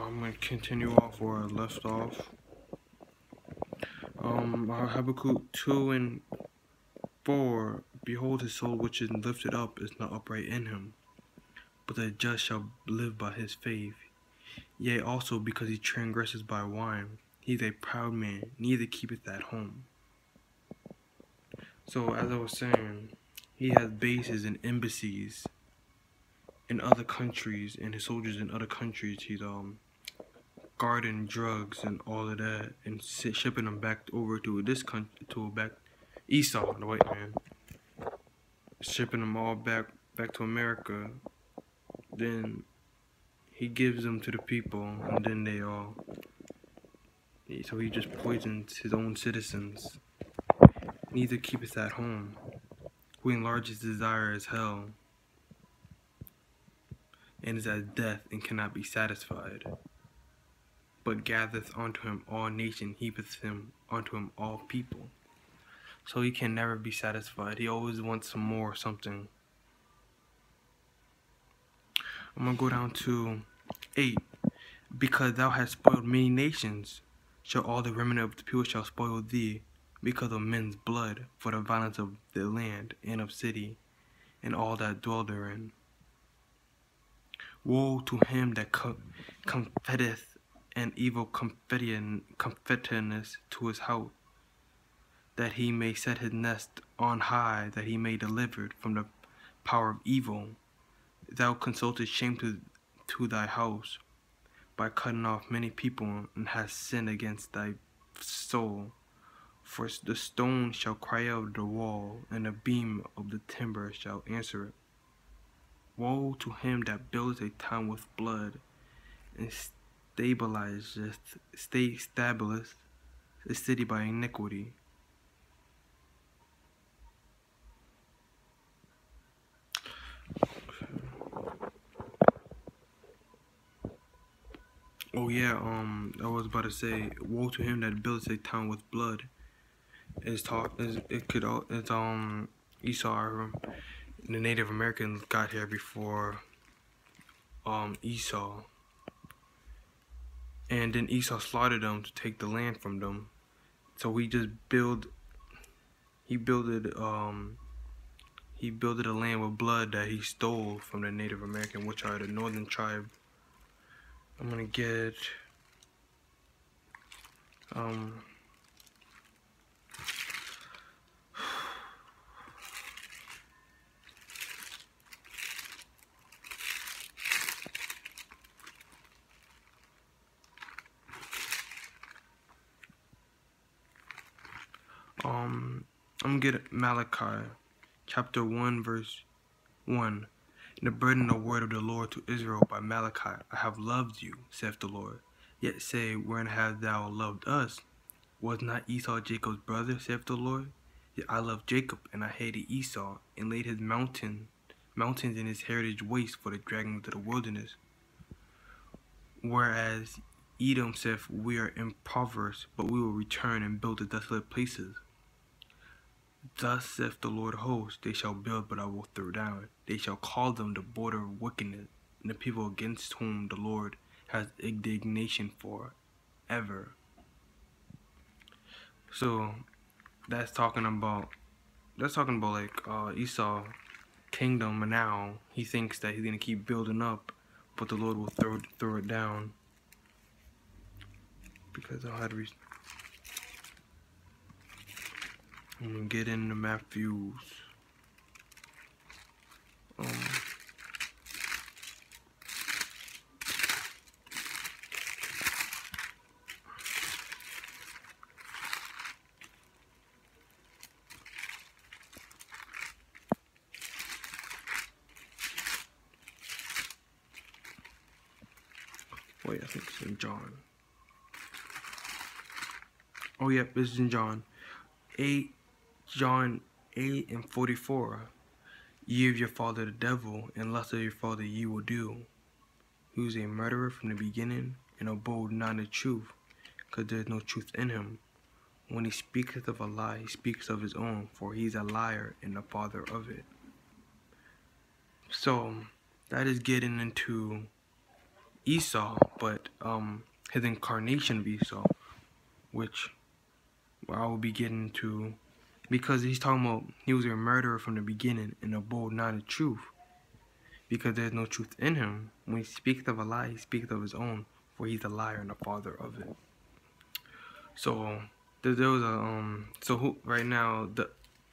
I'm going to continue off where I left off. Habakkuk 2 and 4. Behold, his soul which is lifted up is not upright in him, but the just shall live by his faith. Yea, also because he transgresses by wine, he is a proud man, neither keepeth at home. So, as I was saying, he has bases and embassies in other countries, and his soldiers in other countries. He's guarding drugs and all of that, and shipping them back over to this country, Esau, the white man, shipping them all back to America. Then he gives them to the people, and then so he just poisons his own citizens. Neither keepeth at home, who enlarges desire as hell, and is as death, and cannot be satisfied. But gathereth unto him all nations, heapeth him unto him all people. So he can never be satisfied. He always wants some more something. I'm going to go down to 8. Because thou hast spoiled many nations, shall all the remnant of the people shall spoil thee, because of men's blood, for the violence of the land and of city, and all that dwell therein. Woe to him that confetteth an evil confettedness to his house, that he may set his nest on high, that he may deliver from the power of evil. Thou consultest shame to thy house, by cutting off many people, and hast sinned against thy soul. For the stone shall cry out of the wall, and the beam of the timber shall answer it. Woe to him that buildeth a town with blood, and stabilizeth a city by iniquity. Oh yeah, I was about to say, woe to him that builds a town with blood. Esau, the Native Americans got here before Esau, and then Esau slaughtered them to take the land from them. So he builded a land with blood that he stole from the Native American, which are the northern tribe. I'm gonna get I'm gonna get Malachi chapter 1 verse 1. In the burden of the word of the Lord to Israel by Malachi, I have loved you, saith the Lord. Yet say, wherein hast thou loved us? Was not Esau Jacob's brother, saith the Lord? Yet I loved Jacob, and I hated Esau, and laid his mountains and his heritage waste for the dragons of the wilderness. Whereas Edom saith, we are impoverished, but we will return and build the desolate places. Thus saith the Lord of hosts, they shall build, but I will throw down. They shall call them the border of wickedness, and the people against whom the Lord has indignation for ever. So that's talking about like Esau kingdom, and now he thinks that he's gonna keep building up, but the Lord will throw it down. Because I had I'm gonna get into Matthew's. Wait, I think it's in John. Oh, yep, this is in John 8. John 8 and 44. Ye of your father the devil, and lust of your father ye will do. He was a murderer from the beginning, and abode not in the truth, because there is no truth in him. When he speaketh of a lie, he speaks of his own, for he is a liar and the father of it. So that is getting into Esau, but his incarnation of Esau, which I will be getting to, because he's talking about he was a murderer from the beginning and abode not the truth, because there's no truth in him. When he speaks of a lie, he speaks of his own, for he's a liar and the father of it. So there was a so who right now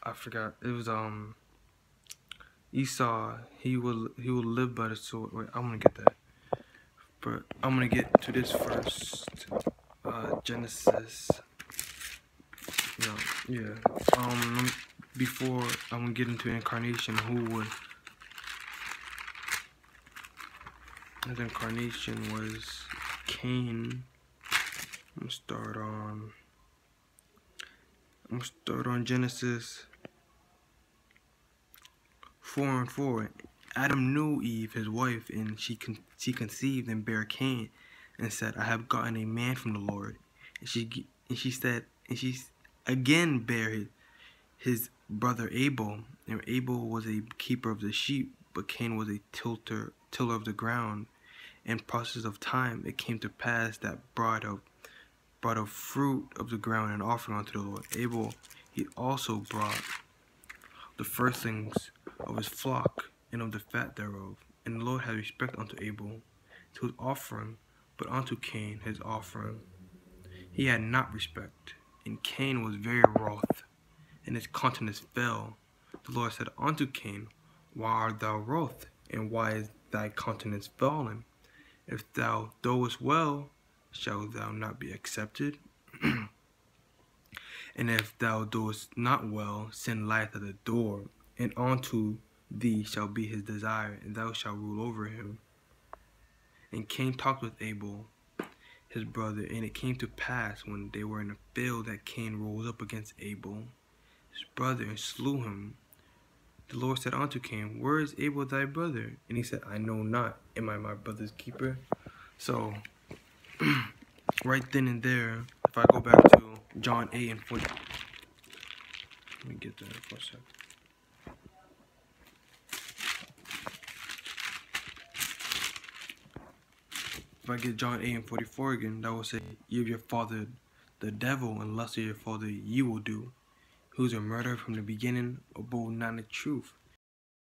I forgot, it was Esau, he will live by the sword. Wait, I'm gonna get that. But I'm gonna get to this first. Genesis. No, yeah. Before I'm gonna get into incarnation, his incarnation was Cain. I'm gonna start on Genesis 4:4. Adam knew Eve, his wife, and she conceived and bare Cain, and said, "I have gotten a man from the Lord." And she again bare his brother Abel, and Abel was a keeper of the sheep, but Cain was a tiller of the ground. In process of time, it came to pass that brought of fruit of the ground and offering unto the Lord. Abel he also brought the firstlings of his flock and of the fat thereof. And the Lord had respect unto Abel to his offering, but unto Cain his offering he had not respect. And Cain was very wroth, and his countenance fell. The Lord said unto Cain, Why art thou wroth, and why is thy countenance fallen? If thou doest well, shalt thou not be accepted? And if thou doest not well, sin lieth at the door, and unto thee shall be his desire, and thou shalt rule over him. And Cain talked with Abel, his brother, and it came to pass when they were in the field that Cain rose up against Abel, his brother, and slew him. The Lord said unto Cain, Where is Abel thy brother? And he said, I know not. Am I my brother's keeper? So, right then and there, if I go back to John 8:40, let me get that for a second. If I get John 8:44 again, that will say, Ye of your father the devil, and lust of your father ye will do. Who is a murderer from the beginning, abode not in the truth,